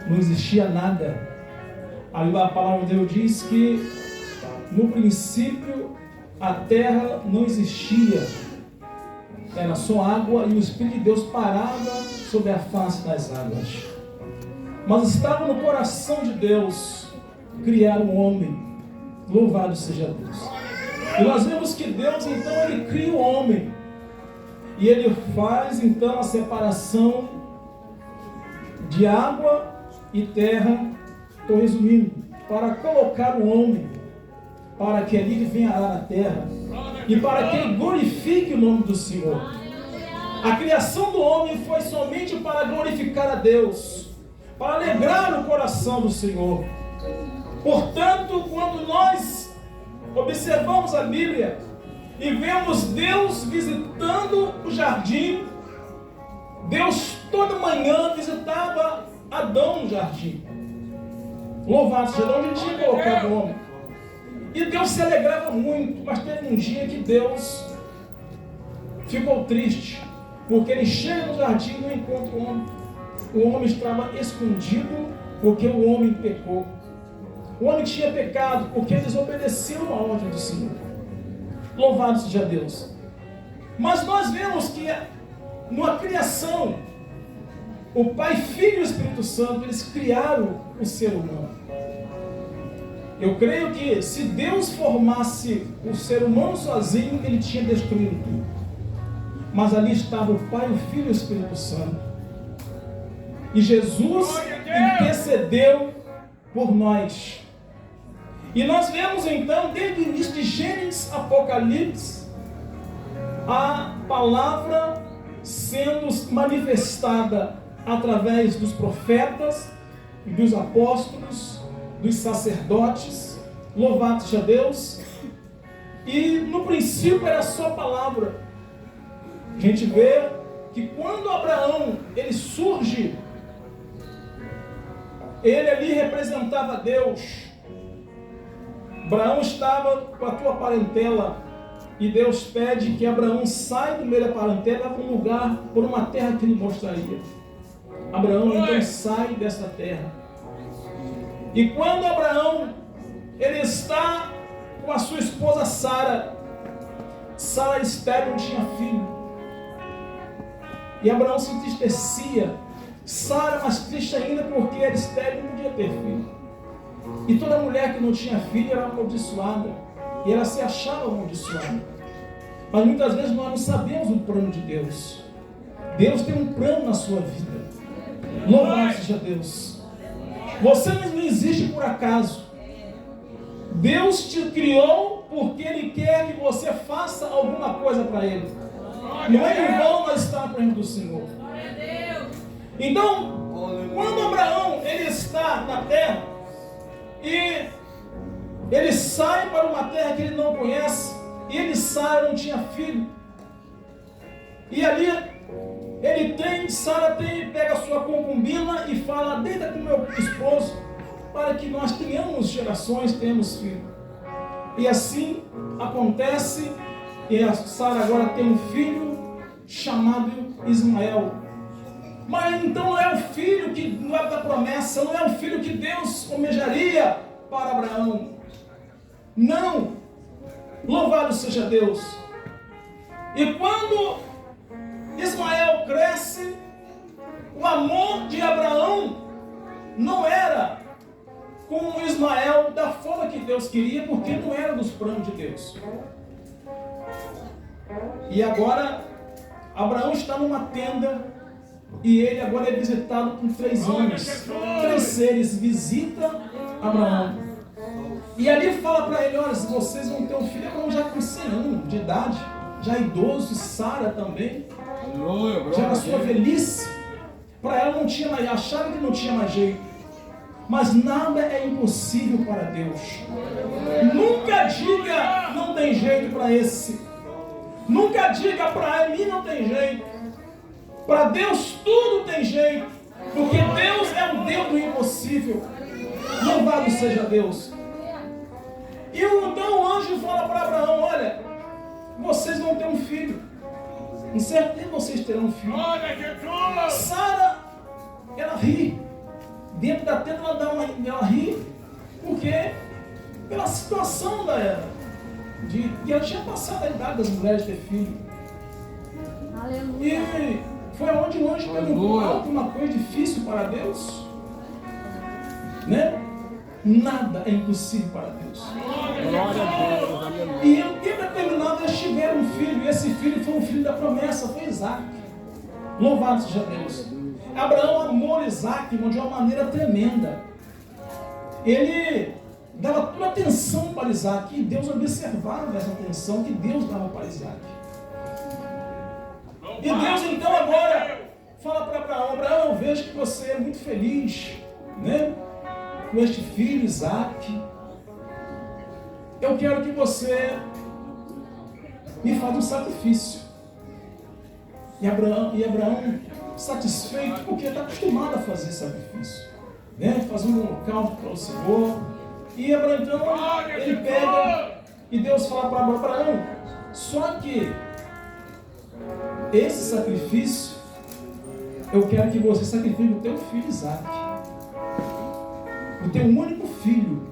não existia nada. Aí a palavra de Deus diz que no princípio a terra não existia, era só água e o Espírito de Deus parava sobre a face das águas. Mas estava no coração de Deus criar um homem. Louvado seja Deus. E nós vemos que Deus então ele cria o homem e ele faz então a separação de água e terra. Estou resumindo, para colocar o homem, para que ali ele venha arar a terra e para que ele glorifique o nome do Senhor. A criação do homem foi somente para glorificar a Deus, para alegrar o coração do Senhor. Portanto, quando nós observamos a Bíblia e vemos Deus visitando o jardim, Deus toda manhã visitava Adão no jardim. Louvado seja Deus, onde ele tinha colocado o homem. E Deus se alegrava muito, mas teve um dia que Deus ficou triste, porque ele chega no jardim e não encontra o homem. O homem estava escondido porque o homem pecou. O homem tinha pecado porque desobedeceu a ordem do Senhor. Louvado seja Deus. Mas nós vemos que na criação, o Pai, Filho e o Espírito Santo, eles criaram o ser humano. Eu creio que se Deus formasse o ser humano sozinho, ele tinha destruído tudo. Mas ali estava o Pai, o Filho e o Espírito Santo. E Jesus intercedeu por nós. E nós vemos então, desde o início de Gênesis, Apocalipse, a palavra sendo manifestada através dos profetas, dos apóstolos, dos sacerdotes. Louvado seja Deus. E no princípio era só palavra. A gente vê que quando Abraão ele surge, ele ali representava Deus. Abraão estava com a tua parentela e Deus pede que Abraão saia do meio da parentela para um lugar, por uma terra que ele mostraria. Abraão então sai dessa terra. E quando Abraão ele está com a sua esposa Sara, Sara estéril, não tinha filho. E Abraão se entristecia. Sara mais triste ainda porque era estéril e não podia ter filho. E toda mulher que não tinha filho era amaldiçoada. E ela se achava amaldiçoada. Mas muitas vezes nós não sabemos o plano de Deus. Deus tem um plano na sua vida. Louvado seja Deus. Você não existe por acaso. Deus te criou porque Ele quer que você faça alguma coisa para Ele. Não é em vão nós estarmos perto do Senhor. Então, quando Abraão ele está na terra e ele sai para uma terra que ele não conhece, e ele sai, não tinha filho. E ali Sara pega a sua concubina e fala: deita com meu esposo, para que nós tenhamos gerações, tenhamos filho. E assim acontece, e a Sara agora tem um filho chamado Ismael. Mas então não é o filho que não é da promessa, não é o filho que Deus almejaria para Abraão. Não. Louvado seja Deus. E quando Ismael cresce, o amor de Abraão não era com Ismael da forma que Deus queria, porque não era dos planos de Deus. E agora Abraão está numa tenda e ele agora é visitado por 3 homens. 3 seres visitam Abraão. E ali fala para ele: olha, se vocês vão ter um filho, Abraão já com 100 anos de idade, já idoso, e Sara também, já na sua velhice. Para ela não tinha mais, achava que não tinha mais jeito. Mas nada é impossível para Deus. Nunca diga não tem jeito para esse. Nunca diga para mim não tem jeito. Para Deus tudo tem jeito. Porque Deus é o Deus do impossível. Louvado seja Deus. E então o anjo fala para Abraão: olha, vocês vão ter um filho. Em certo tempo vocês terão um filho. Sara, ela ri. dentro da tenda ela ri, porque pela situação que ela tinha passado a idade das mulheres ter filho. Aleluia. E foi onde o anjo perguntou: há alguma coisa difícil para Deus? Né? Nada é impossível para Deus. Glória a Deus, aleluia. E em tempo determinado eles tiveram um filho, e esse filho foi um filho da promessa, foi Isaac. Louvado seja Deus. Abraão amou Isaac de uma maneira tremenda. Ele dava toda atenção para Isaac, e Deus observava essa atenção que Deus dava para Isaac. E Deus então agora fala para Abraão: Abraão, eu vejo que você é muito feliz, né, com este filho Isaac. Eu quero que você me faça um sacrifício. E Abraão, satisfeito, porque está acostumado a fazer sacrifício, né, fazer um holocausto para o Senhor. E Abraão então, ele pega, e Deus fala para Abraão: só que esse sacrifício, eu quero que você sacrifique o teu filho Isaac, o teu único filho.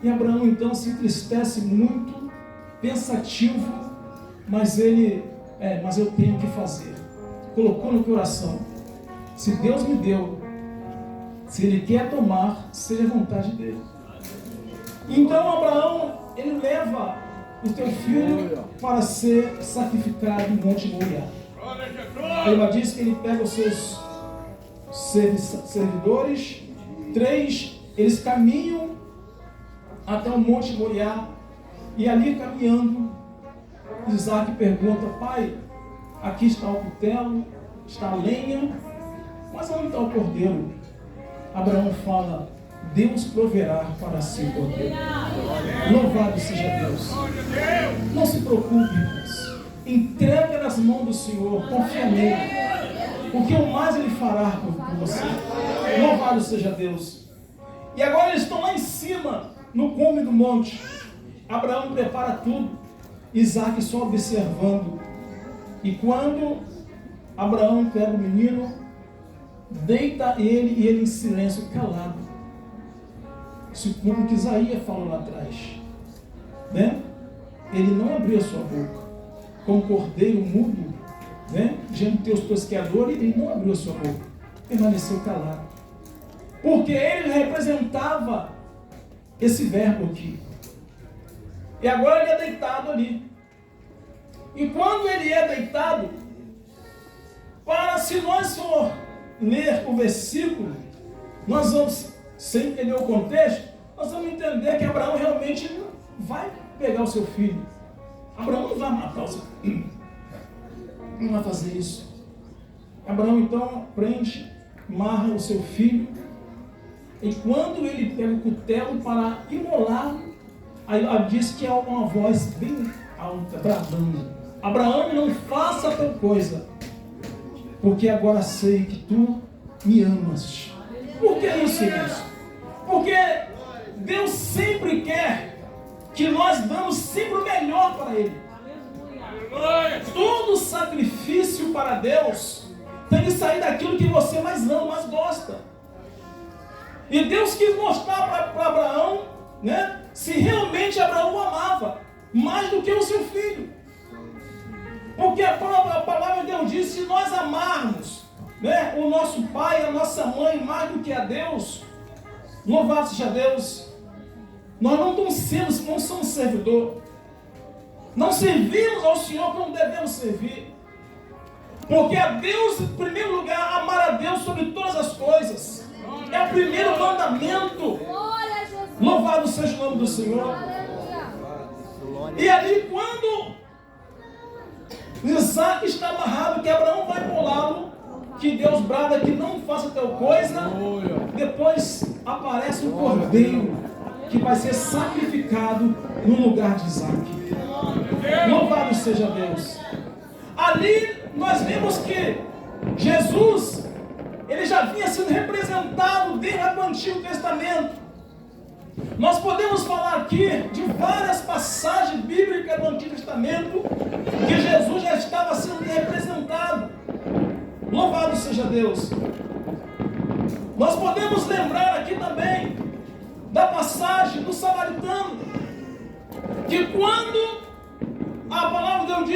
E Abraão então se entristece muito, pensativo, mas eu tenho que fazer. Colocou no coração: se Deus me deu, se Ele quer tomar, seja a vontade dele. Então Abraão, ele leva o teu filho para ser sacrificado em Monte Moriá. A Bíblia diz que ele pega os seus servidores, 3, eles caminham até o Monte Moriá, e ali caminhando, Isaac pergunta: pai, aqui está o cutelo, está a lenha, mas onde está o cordeiro? Abraão fala: Deus proverá para si o cordeiro. Louvado seja Deus. Não se preocupe, irmãos. Entrega nas mãos do Senhor, confia nele, porque o mais ele fará por você. Louvado seja Deus. E agora eles estão lá em cima, no cume do monte. Abraão prepara tudo, Isaac só observando. E quando Abraão pega o menino, deita ele, e ele em silêncio, calado. Isso como que Isaías falou lá atrás, né? Ele não abriu a sua boca, como cordeiro mudo, né, diante dos teus tosqueadores. Ele não abriu a sua boca, permaneceu calado, porque ele representava esse verbo aqui. E agora ele é deitado ali. E quando ele é deitado, se nós for ler o versículo, nós vamos, sem entender o contexto, nós vamos entender que Abraão realmente não vai pegar o seu filho. Abraão não vai matar o seu filho. Não vai fazer isso. Abraão então prende, amarra o seu filho, e quando ele pega o cutelo para imolar, aí diz que é uma voz bem alta, bradando: Abraão, não faça tal coisa, porque agora sei que tu me amas. Por que isso, irmãos? Porque Deus sempre quer que nós damos sempre o melhor para Ele. Todo sacrifício para Deus tem que sair daquilo que você mais ama, mais gosta. E Deus quis mostrar para Abraão, né, se realmente Abraão o amava mais do que o seu filho. Porque a palavra de Deus diz: se nós amarmos, né, o nosso pai, a nossa mãe mais do que a Deus, louvado seja Deus, nós não somos servidor. Não servimos ao Senhor como devemos servir. Porque a Deus, em primeiro lugar, amar a Deus sobre todas as coisas é o primeiro mandamento. Louvado seja o nome do Senhor. E ali, quando Isaac está amarrado, que Abraão vai pulá-lo, que Deus brada que não faça tal coisa, depois aparece um cordeiro que vai ser sacrificado no lugar de Isaac. Louvado seja Deus. Ali nós vemos que Jesus, ele já vinha sendo representado desde o Antigo Testamento. Nós podemos falar aqui de várias passagens bíblicas do Antigo Testamento que Jesus já estava sendo representado. Louvado seja Deus. Nós podemos lembrar aqui também da passagem do samaritano, que quando a palavra de Deus diz